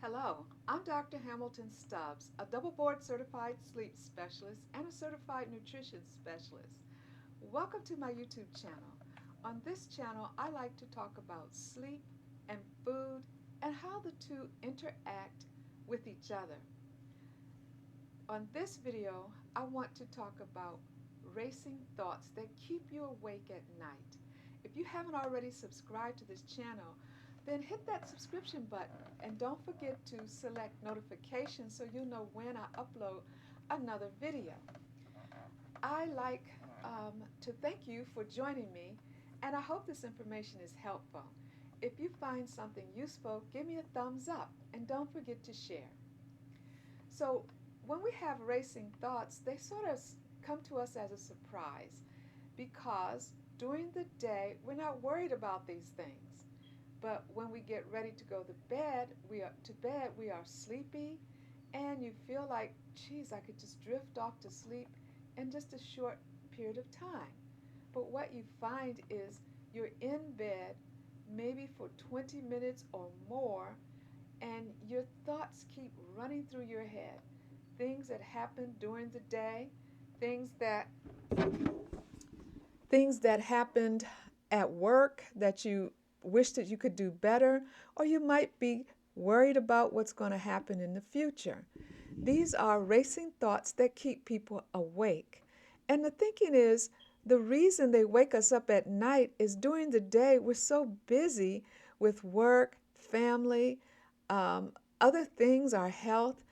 Hello, I'm Dr. Hamilton Stubbs, a double board certified sleep specialist and a certified nutrition specialist. Welcome to my YouTube channel. On this channel, I like to talk about sleep and food and how the two interact with each other. On this video, I want to talk about racing thoughts that keep you awake at night. If you haven't already subscribed to this channel, then hit that subscription button and don't forget to select notifications so you'll know when I upload another video. I like to thank you for joining me, and I hope this information is helpful. If you find something useful, give me a thumbs up and don't forget to share. So when we have racing thoughts, they sort of come to us as a surprise because during the day we're not worried about these things. But when we get ready to go to bed, we are sleepy, and you feel like, geez, I could just drift off to sleep in just a short period of time. But what you find is you're in bed maybe for 20 minutes or more, and your thoughts keep running through your head. Things that happened during the day, things that things that happened at work that you wish that you could do better, or you might be worried about what's going to happen in the future. These are racing thoughts that keep people awake. And the thinking is the reason they wake us up at night is during the day we're so busy with work, family, other things, our health,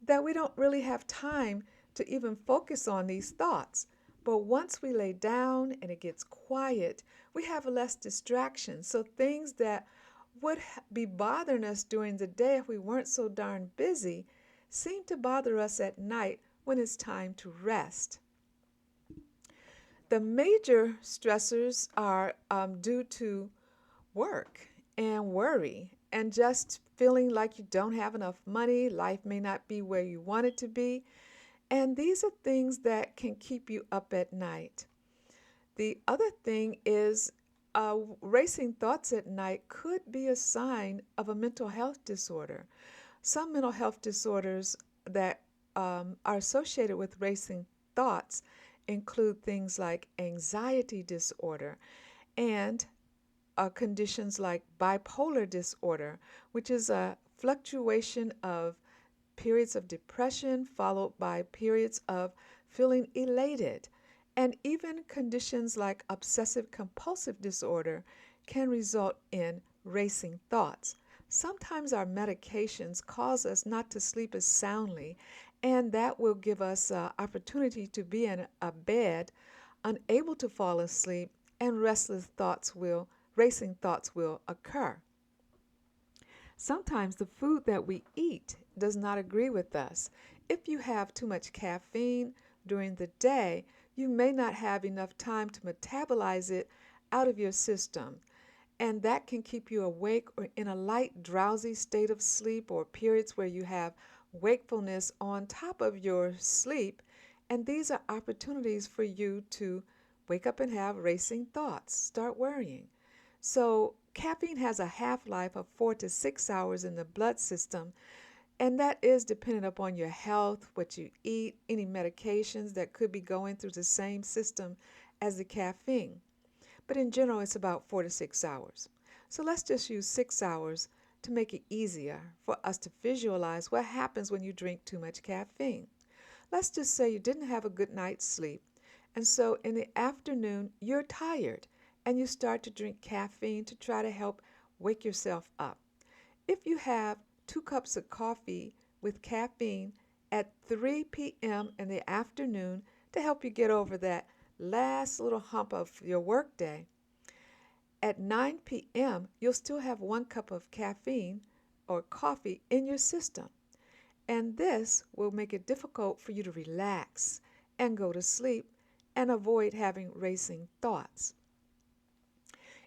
that we don't really have time to even focus on these thoughts. But once we lay down and it gets quiet, we have less distractions. So things that would be bothering us during the day if we weren't so darn busy seem to bother us at night when it's time to rest. The major stressors are due to work and worry and just feeling like you don't have enough money, life may not be where you want it to be. And these are things that can keep you up at night. The other thing is racing thoughts at night could be a sign of a mental health disorder. Some mental health disorders that are associated with racing thoughts include things like anxiety disorder and conditions like bipolar disorder, which is a fluctuation of periods of depression followed by periods of feeling elated. And even conditions like obsessive compulsive disorder can result in racing thoughts. Sometimes our medications cause us not to sleep as soundly, and that will give us opportunity to be in a bed, unable to fall asleep, and racing thoughts will occur. Sometimes the food that we eat does not agree with us. If you have too much caffeine during the day, you may not have enough time to metabolize it out of your system. And that can keep you awake or in a light, drowsy state of sleep, or periods where you have wakefulness on top of your sleep. And these are opportunities for you to wake up and have racing thoughts, start worrying. So caffeine has a half-life of 4 to 6 hours in the blood system, and that is dependent upon your health, what you eat, any medications that could be going through the same system as the caffeine. But in general, it's about 4 to 6 hours. So let's just use 6 hours to make it easier for us to visualize what happens when you drink too much caffeine. Let's just say you didn't have a good night's sleep, and so in the afternoon, you're tired and you start to drink caffeine to try to help wake yourself up. If you have 2 cups of coffee with caffeine at 3 p.m. in the afternoon to help you get over that last little hump of your workday, at 9 p.m. you'll still have 1 cup of caffeine or coffee in your system. And this will make it difficult for you to relax and go to sleep and avoid having racing thoughts.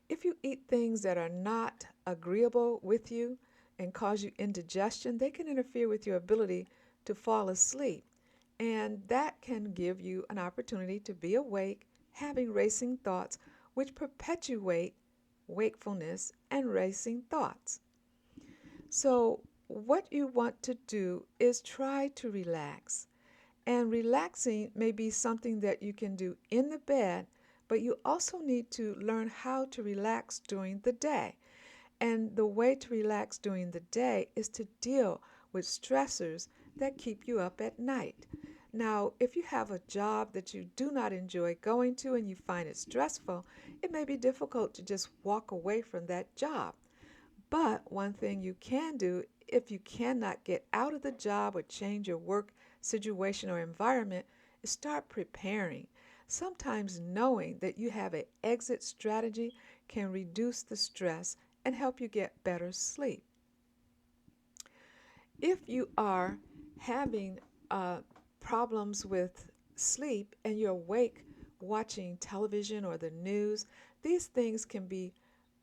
If you eat things that are not agreeable with you and cause you indigestion, they can interfere with your ability to fall asleep. And that can give you an opportunity to be awake, having racing thoughts, which perpetuate wakefulness and racing thoughts. So what you want to do is try to relax. And relaxing may be something that you can do in the bed, but you also need to learn how to relax during the day. And the way to relax during the day is to deal with stressors that keep you up at night. Now, if you have a job that you do not enjoy going to and you find it stressful, it may be difficult to just walk away from that job. But one thing you can do if you cannot get out of the job or change your work situation or environment is start preparing. Sometimes knowing that you have an exit strategy can reduce the stress and help you get better sleep. If you are having problems with sleep and you're awake watching television or the news, these things can be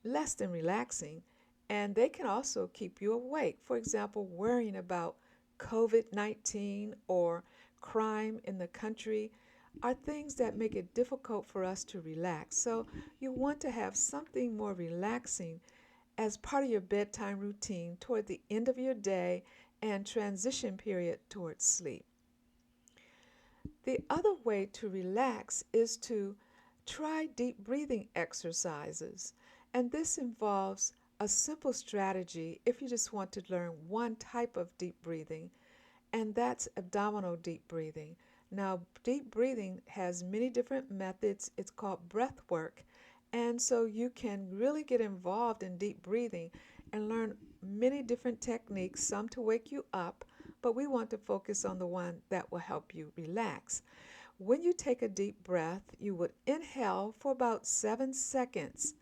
less than relaxing and they can also keep you awake. For example, worrying about COVID 19 or crime in the country are things that make it difficult for us to relax. So, you want to have something more relaxing as part of your bedtime routine toward the end of your day and transition period towards sleep. The other way to relax is to try deep breathing exercises. And this involves a simple strategy if you just want to learn one type of deep breathing, and that's abdominal deep breathing. Now, deep breathing has many different methods. It's called breath work. And so you can really get involved in deep breathing and learn many different techniques, some to wake you up, but we want to focus on the one that will help you relax. When you take a deep breath, you would inhale for about 7 seconds,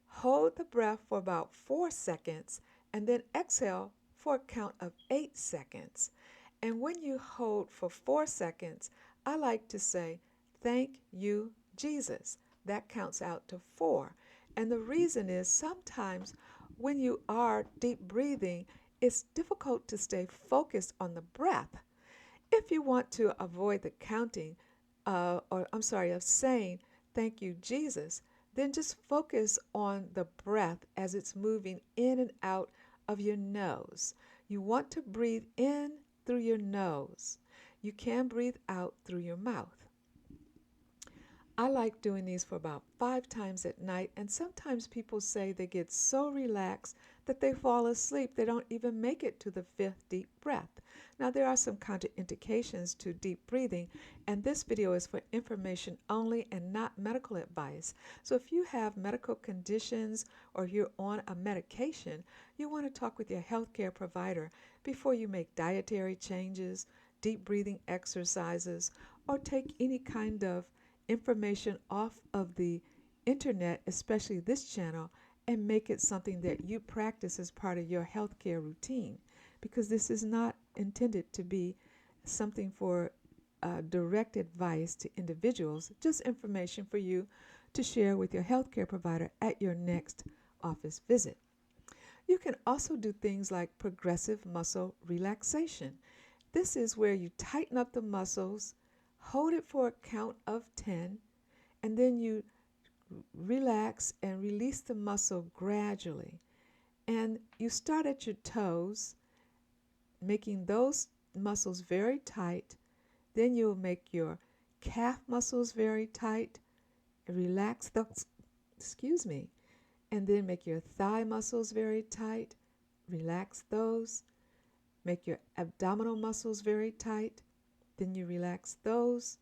hold the breath for about 4 seconds, and then exhale for a count of 8 seconds. And when you hold for 4 seconds, I like to say, "Thank you, Jesus." That counts out to four. And the reason is sometimes when you are deep breathing, it's difficult to stay focused on the breath. If you want to avoid the counting, of saying, "Thank you, Jesus," then just focus on the breath as it's moving in and out of your nose. You want to breathe in through your nose. You can breathe out through your mouth. I like doing these for about 5 times at night, and sometimes people say they get so relaxed that they fall asleep. They don't even make it to the fifth deep breath. Now, there are some contraindications to deep breathing, and this video is for information only and not medical advice. So if you have medical conditions or you're on a medication, you want to talk with your healthcare provider before you make dietary changes, deep breathing exercises, or take any kind of information off of the internet, especially this channel, and make it something that you practice as part of your healthcare routine, because this is not intended to be something for direct advice to individuals, just information for you to share with your healthcare provider at your next office visit. You can also do things like progressive muscle relaxation. This is where you tighten up the muscles, hold it for a count of 10, and then you relax and release the muscle gradually. And you start at your toes, making those muscles very tight. Then you'll make your calf muscles very tight, relax those, and then make your thigh muscles very tight, relax those. Make your abdominal muscles very tight, then you relax those.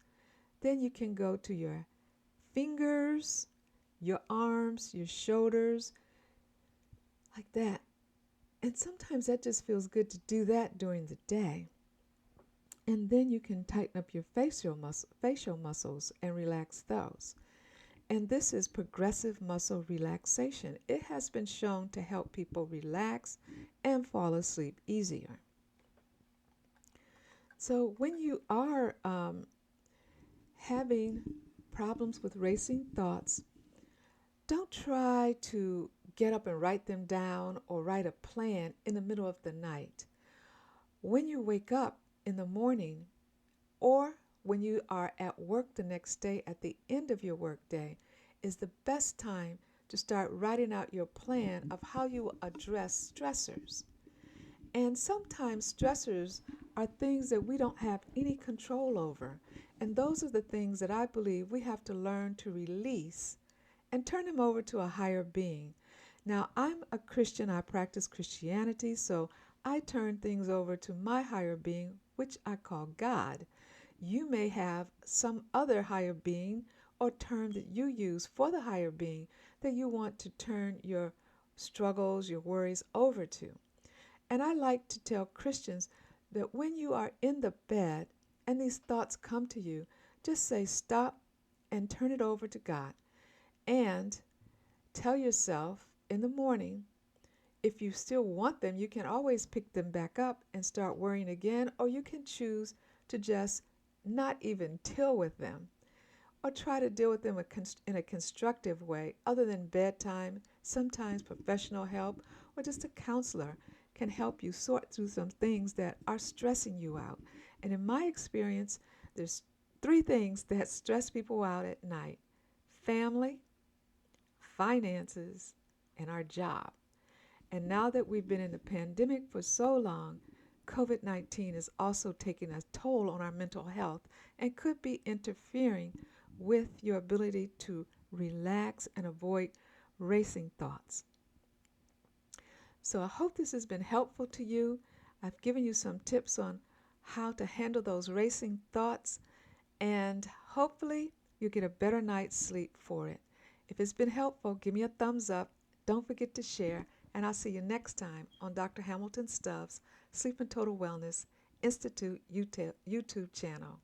Then you can go to your fingers, your arms, your shoulders, like that. And sometimes that just feels good to do that during the day. And then you can tighten up your facial muscles and relax those. And this is progressive muscle relaxation. It has been shown to help people relax and fall asleep easier. So when you are having problems with racing thoughts, don't try to get up and write them down or write a plan in the middle of the night. When you wake up in the morning or when you are at work the next day at the end of your work day is the best time to start writing out your plan of how you will address stressors. And sometimes stressors are things that we don't have any control over. And those are the things that I believe we have to learn to release and turn them over to a higher being. Now, I'm a Christian, I practice Christianity, so I turn things over to my higher being, which I call God. You may have some other higher being or term that you use for the higher being that you want to turn your struggles, your worries over to. And I like to tell Christians that when you are in the bed and these thoughts come to you, just say stop and turn it over to God. And tell yourself in the morning, if you still want them, you can always pick them back up and start worrying again, or you can choose to just not even deal with them or try to deal with them in a constructive way other than bedtime. Sometimes professional help or just a counselor can help you sort through some things that are stressing you out. And in my experience, there's three things that stress people out at night: family, finances, and our job. And now that we've been in the pandemic for so long, COVID-19 is also taking a toll on our mental health and could be interfering with your ability to relax and avoid racing thoughts. So I hope this has been helpful to you. I've given you some tips on how to handle those racing thoughts, and hopefully you get a better night's sleep for it. If it's been helpful, give me a thumbs up. Don't forget to share, and I'll see you next time on Dr. Hamilton Stubbs' Sleep and Total Wellness Institute YouTube channel.